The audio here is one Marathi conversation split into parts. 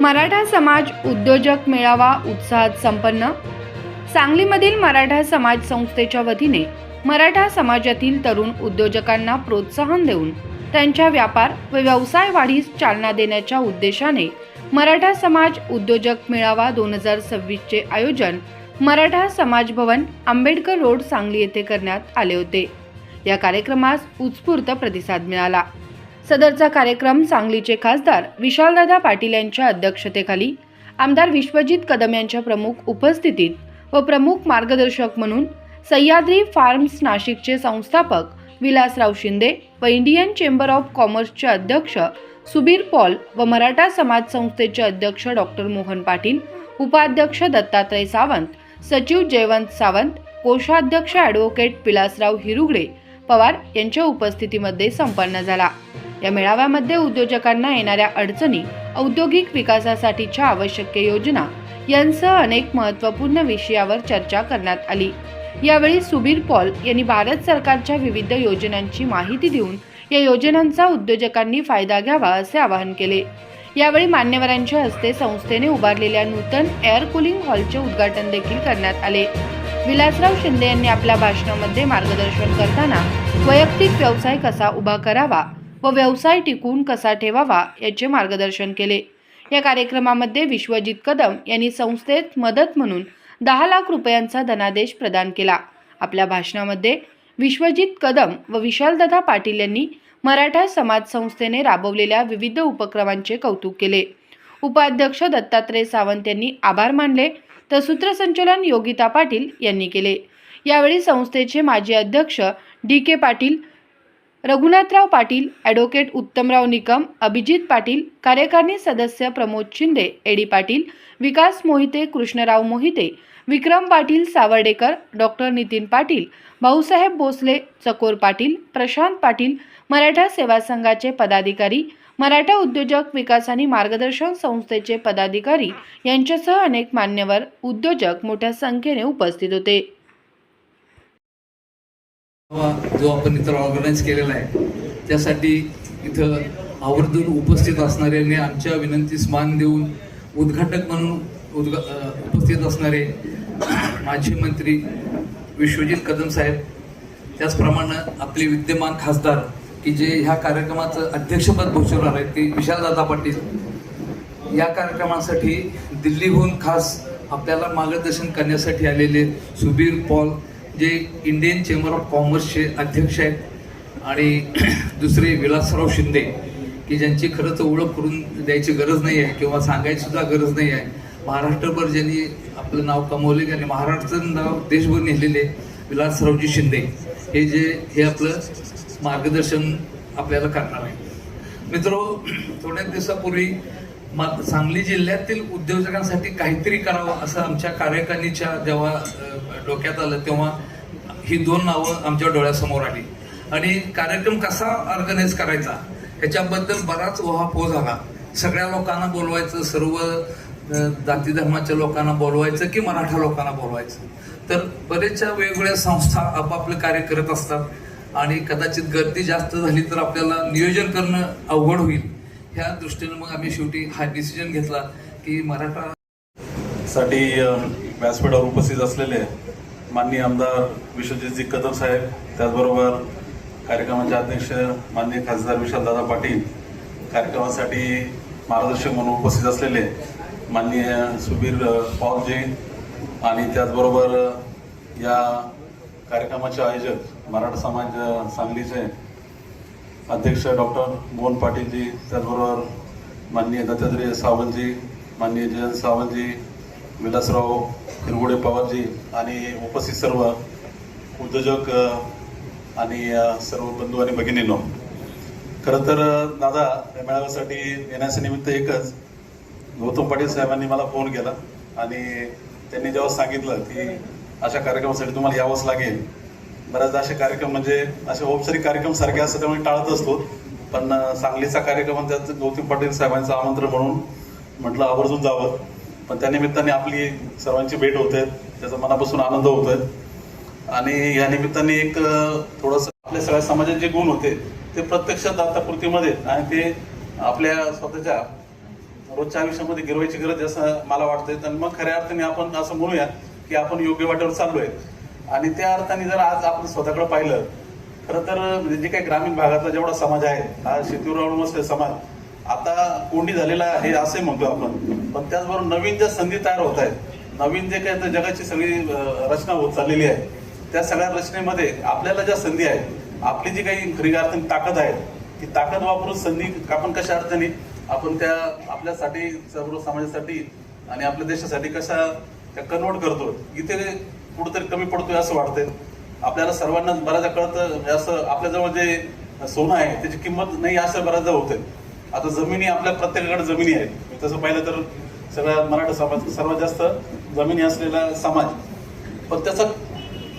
मराठा समाज उद्योजक मेळावा उत्साहात संपन्न। सांगलीमधील मराठा समाज संस्थेच्या वतीने मराठा समाजातील तरुण उद्योजकांना प्रोत्साहन देऊन त्यांच्या व्यापार व व्यवसाय वाढीस चालना देण्याच्या उद्देशाने मराठा समाज उद्योजक मेळावा 2026 चे आयोजन मराठा समाज भवन, आंबेडकर रोड, सांगली येथे करण्यात आले होते। या कार्यक्रमास उत्स्फूर्त प्रतिसाद मिळाला। सदरचा कार्यक्रम सांगलीचे खासदार विशालदादा पाटील यांच्या अध्यक्षतेखाली आमदार विश्वजित कदम यांच्या प्रमुख उपस्थितीत व प्रमुख मार्गदर्शक म्हणून सह्याद्री फार्म्स नाशिकचे संस्थापक विलासराव शिंदे व इंडियन चेंबर ऑफ कॉमर्सचे अध्यक्ष सुबीर पॉल व मराठा समाज संस्थेचे अध्यक्ष डॉक्टर मोहन पाटील, उपाध्यक्ष दत्तात्रय सावंत, सचिव जयवंत सावंत, कोषाध्यक्ष ॲडव्होकेट विलासराव हिरुगडे पवार यांच्या उपस्थितीमध्ये संपन्न झाला। या मेळाव्यामध्ये उद्योजकांना येणाऱ्या अडचणी, औद्योगिक विकासासाठीच्या आवश्यक योजना यांसह अनेक महत्त्वपूर्ण विषयावर चर्चा करण्यात आली। यावेळी सुबीर पॉल यांनी भारत सरकारच्या विविध योजनांची माहिती देऊन या योजनांचा उद्योजकांनी फायदा घ्यावा असे आवाहन केले। यावेळी मान्यवरांच्या हस्ते संस्थेने उभारलेल्या नूतन एअर कूलिंग हॉलचे उद्घाटन देखील करण्यात आले। विलासराव शिंदे यांनी आपल्या भाषणामध्ये मार्गदर्शन करताना वैयक्तिक व्यवसाय कसा उभा करावा व व्यवसाय टिकवून कसा ठेवावा याचे मार्गदर्शन केले। या कार्यक्रमामध्ये विश्वजित कदम यांनी संस्थेत मदत म्हणून 10 लाख रुपयांचा धनादेश प्रदान केला। आपल्या भाषणामध्ये विश्वजित कदम व विशालदादा पाटील यांनी मराठा समाज संस्थेने राबवलेल्या विविध उपक्रमांचे कौतुक केले। उपाध्यक्ष दत्तात्रय सावंत यांनी आभार मानले तर सूत्रसंचालन योगिता पाटील यांनी केले। यावेळी संस्थेचे माजी अध्यक्ष DK पाटील, रघुनाथराव पाटील, ॲडव्होकेट उत्तमराव निकम, अभिजित पाटील, कार्यकारिणी सदस्य प्रमोद शिंदे, एडी पाटील, विकास मोहिते, कृष्णराव मोहिते, विक्रम पाटील सावर्डेकर, डॉक्टर नितीन पाटील, भाऊसाहेब भोसले, चकोर पाटील, प्रशांत पाटील, मराठा सेवा संघाचे पदाधिकारी, मराठा उद्योजक विकास आणि मार्गदर्शन संस्थेचे पदाधिकारी यांच्यासह अनेक मान्यवर उद्योजक मोठ्या संख्येने उपस्थित होते। जो आपण इथं ऑर्गनाईज केलेला आहे त्यासाठी इथं आवर्जून उपस्थित असणाऱ्यांनी आमच्या विनंतीस मान देऊन उद्घाटक म्हणून उपस्थित असणारे माजी मंत्री विश्वजित कदम साहेब, त्याचप्रमाणे आपले विद्यमान खासदार की जे ह्या कार्यक्रमाचं अध्यक्षपद भूषवणार आहेत ते विशालदादा पाटील, या कार्यक्रमासाठी दिल्लीहून खास आपल्याला मार्गदर्शन करण्यासाठी आलेले सुबीर पॉल जे इंडियन चेंबर ऑफ कॉमर्सचे अध्यक्ष आहेत, आणि दुसरे विलासराव शिंदे की ज्यांची खरंच ओळख करून द्यायची गरज नाही आहे किंवा सांगायची सुद्धा गरज नाही आहे। महाराष्ट्रभर ज्यांनी आपलं नाव कमवले आणि महाराष्ट्राचं नाव देशभर नेलेले विलासरावजी शिंदे हे आपलं मार्गदर्शन आपल्याला करणार आहे। मित्रो, थोड्या दिवसापूर्वी सांगली जिल्ह्यातील उद्योजकांसाठी काहीतरी करावं असं आमच्या कार्यकारिणीच्या जेव्हा डोक्यात आलं तेव्हा ही 2 नावं आमच्या डोळ्यासमोर आली आणि कार्यक्रम कसा ऑर्गनाईज करायचा ह्याच्याबद्दल बराच उहापोह झाला। सगळ्या लोकांना बोलवायचं, सर्व जाती धर्माच्या लोकांना बोलवायचं की मराठा लोकांना बोलवायचं, तर बरेचशा वेगवेगळ्या संस्था आपापलं कार्य करत असतात आणि कदाचित गर्दी जास्त झाली तर आपल्याला नियोजन करणं अवघड होईल। ह्या दृष्टीने मग आम्ही शेवटी हा डिसिजन घेतला की मराठा साठी व्यासपीठावर उपस्थित असलेले माननीय आमदार विश्वजितजी कदम साहेब, त्याचबरोबर कार्यक्रमाचे अध्यक्ष माननीय खासदार विशालदादा पाटील, कार्यक्रमासाठी मार्गदर्शक म्हणून उपस्थित असलेले माननीय सुबीर पॉलजी, आणि त्याचबरोबर या कार्यक्रमाचे आयोजक मराठा समाज सांगलीचे अध्यक्ष डॉक्टर मोहन पाटीलजी, त्याचबरोबर माननीय दत्तात्रय सावंतजी, माननीय जयंत सावंतजी, विलासराव हिरगोडे पवारजी आणि उपस्थित सर्व उद्योजक आणि सर्व बंधू आणि भगिनींनो, खरं तर दादा या मेळाव्यासाठी येण्याचं निमित्त एकच, गौतम पाटील साहेबांनी मला फोन केला आणि त्यांनी जेव्हा सांगितलं की अशा कार्यक्रमासाठी तुम्हाला यावंच लागेल, बऱ्याचदा असे कार्यक्रम म्हणजे असे औपचारिक कार्यक्रम सारखे असतात त्यामुळे टाळत असतो, पण सांगलीचा कार्यक्रम त्यात गौतम पाटील साहेबांचं आमंत्रण म्हणून म्हटलं आवर्जून जावं, पण त्या निमित्ताने आपली सर्वांची भेट होते, त्याचा मनापासून आनंद होतोय आणि या निमित्ताने एक थोडंसं आपल्या सगळ्या समाजाचे जे गुण होते ते प्रत्यक्षात आता कृतीमध्ये आणि ते आपल्या स्वतःच्या रोजच्या आयुष्यामध्ये गिरवायची गरज आहे असं मला वाटतंय. तर मग खऱ्या अर्थाने आपण असं म्हणूया की आपण योग्य वाटेवर चाललोय. आणि त्या अर्थाने जर आज आपण स्वतःकडे पाहिलं खरं तर म्हणजे जे काही ग्रामीण भागातला जेवढा समाज आहे हा शेतीवर अवलंबून समाज आता कोंडी झालेला आहे असंही म्हणतो आपण. पण त्याचबरोबर नवीन ज्या संधी तयार होत आहेत, नवीन जे काही जगाची सगळी रचना होत चाललेली आहे, त्या सगळ्या रचनेमध्ये आपल्याला ज्या संधी आहेत, आपली जी काही खरी अर्थाने ताकद आहे, ती ताकद वापरून संधी आपण कशा अर्थाने आपण त्या आपल्यासाठी सर्व समाजासाठी आणि आपल्या देशासाठी कशा त्या कन्वर्ट करतो, इथे कुठंतरी कमी पडतोय असं वाटतंय. आपल्याला सर्वांना बऱ्याचदा कळतं म्हणजे असं आपल्याजवळ जे सोनं आहे त्याची किंमत नाही असं बऱ्याचदा होतंय. आता जमिनी आपल्या प्रत्येकाकडे जमिनी आहेत. तसं पाहिलं तर सगळ्या मराठा समाज सर्वात जास्त जमिनी असलेला समाज. पण त्याचं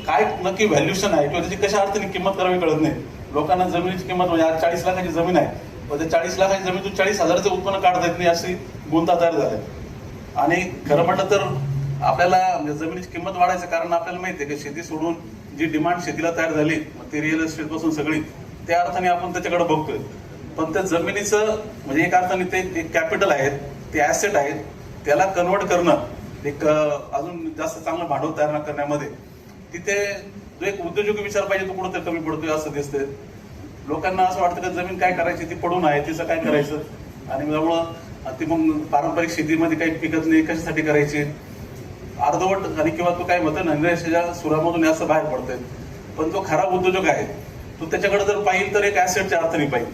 काय नक्की व्हॅल्युशन आहे किंवा त्याची कशा अर्थाने किंमत करावी कळत नाही. लोकांना जमिनीची किंमत म्हणजे आज 40 लाखाची जमीन आहे, पण त्या 40 लाखाची जमीन 40,000चं उत्पन्न काढता येत नाही अशी गुंता तयार झाली. आणि खरं म्हटलं तर आपल्याला म्हणजे जमिनीची किंमत वाढायचं कारण आपल्याला माहिती आहे की शेती सोडून जी डिमांड शेतीला तयार झाली ते रिअल एस्टेट पासून सगळी त्या अर्थाने आपण त्याच्याकडे बघतोय. पण त्या जमिनीचं म्हणजे एक अर्थाने ते एक कॅपिटल आहेत, ते ऍसेट आहेत, त्याला कन्वर्ट करणं एक अजून जास्त चांगलं भांडवल तयार करण्यामध्ये तिथे जो एक उद्योजक विचार पाहिजे तो कुठं कमी पडतोय असं दिसतंय. लोकांना असं वाटतं की जमीन काय करायची, ती पडून आहे, तिचं काय करायचं. आणि त्यामुळं ती मग पारंपरिक शेतीमध्ये काही पिकत नाही, कशासाठी करायची अर्धवट आणि किंवा तो काय म्हणतो ना निराशेच्या सुरामधून असं बाहेर पडतंय. पण जो खरा उद्योजक आहे तो त्याच्याकडे जर पाहिजे तर एक ऍसेटच्या अर्थाने पाहिजे.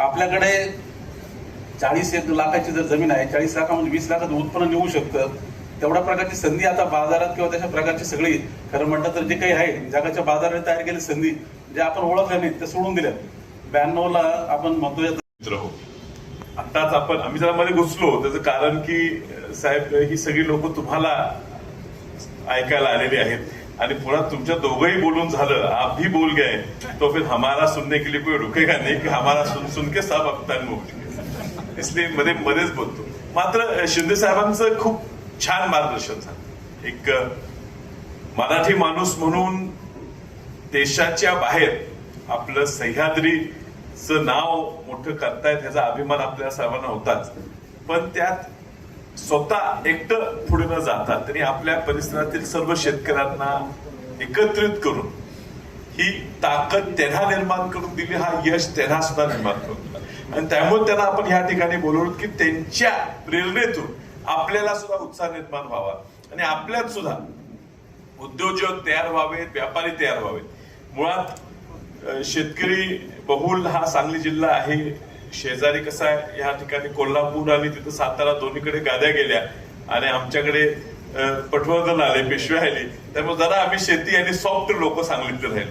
आपल्याकडे 40 लाखाची जर जमीन आहे, 40 लाखामध्ये 20 लाखाचं उत्पन्न निघू शकतं. तेवढ्या प्रकारची संधी आता बाजारात किंवा तशा प्रकारची सगळी खरं म्हटलं तर जे काही आहे जगाच्या बाजारात तयार केलेली संधी जे आपण ओळखल्या नाही त्या सोडून दिल्या. 92ला आपण म्हणतोय मित्र हो. आताच आम्ही जरा मध्ये घुसलो त्याचं कारण की साहेब ही सगळी लोक तुम्हाला ऐकायला आलेली आहेत आणि पुन्हा तुमच्या दोघंही बोलून झालं. आप भी बोल गए तो फिर हमारा सुनने के लिए कोई रुकेगा नहीं कि हमारा सुन के सब अब तन मुक्त, इसलिए मध्येच बोलतो. मात्र शिंदे साहेबांचं खूप छान मार्गदर्शन झालं. एक मराठी माणूस म्हणून देशाच्या बाहेर आपलं सह्याद्रीचं नाव मोठं करतायत ह्याचा अभिमान आपल्या सर्वांना होताच. पण त्यात स्वतः एकटं पुढे न जाता त्यांनी आपल्या परिसरातील सर्व शेतकऱ्यांना एकत्रित करून ही ताकद त्यांना निर्माण करून दिली, हा यश त्यांना सुद्धा निर्माण करून दिला. आणि त्यामुळे त्यांना आपण ह्या ठिकाणी बोलवलं की त्यांच्या प्रेरणेतून आपल्याला सुद्धा उत्साह निर्माण व्हावा आणि आपल्यात सुद्धा उद्योजक तयार व्हावेत, व्यापारी तयार व्हावेत. मुळात शेतकरी बहुल हा सांगली जिल्हा आहे. शेजारी कसा आहे या ठिकाणी कोल्हापूर आणि तिथं सातारा दोन्हीकडे गाद्या गेल्या आणि आमच्याकडे पटवर्धन आले, पेशवे आले. त्यामुळे जरा आम्ही शेती आणि सॉफ्ट लोक सांगलीत राहिले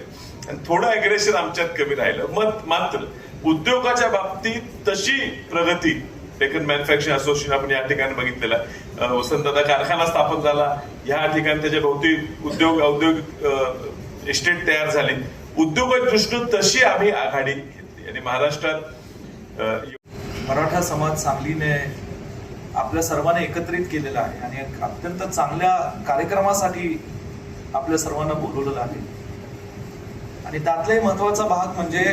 आणि थोडं अग्रेशन आमच्यात कमी राहिलं. मात्र उद्योगाच्या बाबतीत तशी प्रगती डेक्कन मॅन्युफॅक्चरिंग असोसिएशन आपण या ठिकाणी बघितलेला. वसंतदादा कारखाना स्थापन झाला, या ठिकाणी त्याच्या भोवती औद्योगिक इस्टेट तयार झाली. उद्योगाच्या दृष्टीने तशी आम्ही आघाडी घेतली आणि महाराष्ट्रात मराठा समाज सांगलीने आपल्या सर्वांना एकत्रित केलेला आहे आणि एक अत्यंत चांगल्या कार्यक्रमासाठी आपल्या सर्वांना बोलवलेलं आहे. आणि त्यातलाही महत्वाचा भाग म्हणजे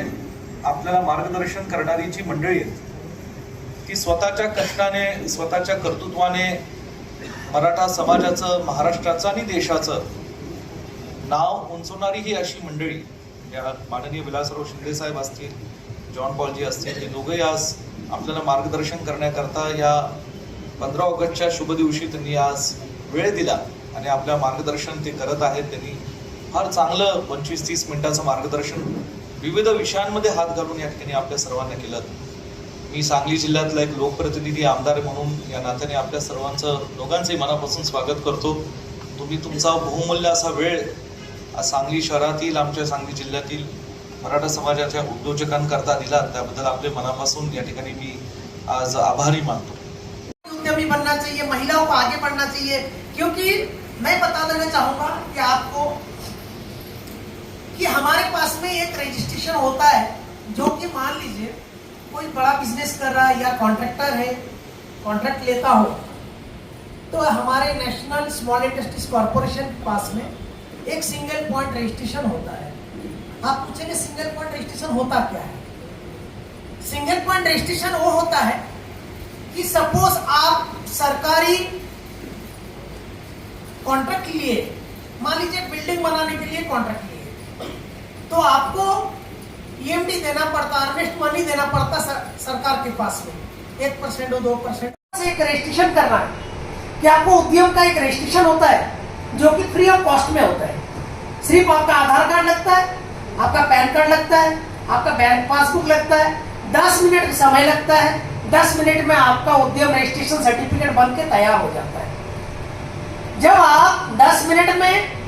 आपल्याला मार्गदर्शन करणारी जी मंडळी आहेत ती स्वतःच्या कष्टाने, स्वतःच्या कर्तृत्वाने मराठा समाजाचं, महाराष्ट्राचं आणि देशाचं नाव उंचवणारी ही अशी मंडळी, या माननीय विलासराव शिंदे साहेब असतील, जॉन पॉलजी असतील, हे दोघंही आज आपल्याला मार्गदर्शन करण्याकरता या 15 ऑगस्टच्या शुभ दिवशी त्यांनी आज वेळ दिला आणि आपल्या मार्गदर्शन ते करत आहेत. त्यांनी फार चांगलं 25-30 मिनिटाचं मार्गदर्शन विविध विषयांमध्ये हात घालून या ठिकाणी आपल्या सर्वांना केलं. मी सांगली जिल्ह्यातला एक लोकप्रतिनिधी आमदार म्हणून या नात्याने आपल्या सर्वांचं, दोघांचंही मनापासून स्वागत करतो. तुम्ही तुमचा बहुमूल्य असा वेळ सांगली शहरातील, आमच्या सांगली जिल्ह्यातील मराठा समाजाच्या उद्योजकांकरता दिला, त्याबद्दल आपले मनापासून या ठिकाणी मी आज आभारी मानतो. उद्यमी बनना चाहिए, महिलाओं को आगे बढ़ना चाहिए, क्योंकि मैं बता देना चाहूंगा कि आपको कि हमारे पास में एक रजिस्ट्रेशन होता है जो कि मान लीजिए कोई बड़ा बिजनेस कर रहा है या कॉन्ट्रैक्टर है, कॉन्ट्रैक्ट लेता हो, तो हमारे नेशनल स्मॉल इंडस्ट्रीज कॉर्पोरेशन के पास में एक सिंगल पॉइंट रजिस्ट्रेशन होता है. आप पूछेंगे सिंगल पॉइंट रजिस्ट्रेशन होता क्या है? सिंगल पॉइंट रजिस्ट्रेशन वो होता है कि सपोज आप सरकारी कॉन्ट्रैक्ट लिए, मान लीजिए बिल्डिंग बनाने के लिए कॉन्ट्रैक्ट लिए, तो आपको ईएमडी देना पड़ता, अर्नेस्ट मनी देना पड़ता सरकार के पास में 1% और 2% से एक रजिस्ट्रेशन करना है कि आपको उद्यम का एक रजिस्ट्रेशन होता है जो कि फ्री ऑफ कॉस्ट में होता है। सिर्फ आपका आधार कार्ड लगता है, आपका पैन कार्ड लगता है, आपका बैंक पासबुक लगता है, 10 मिनट का समय लगता है, 10 मिनट में आपका उद्यम रजिस्ट्रेशन सर्टिफिकेट बन के तैयार हो जाता है। जब आप 10 मिनट में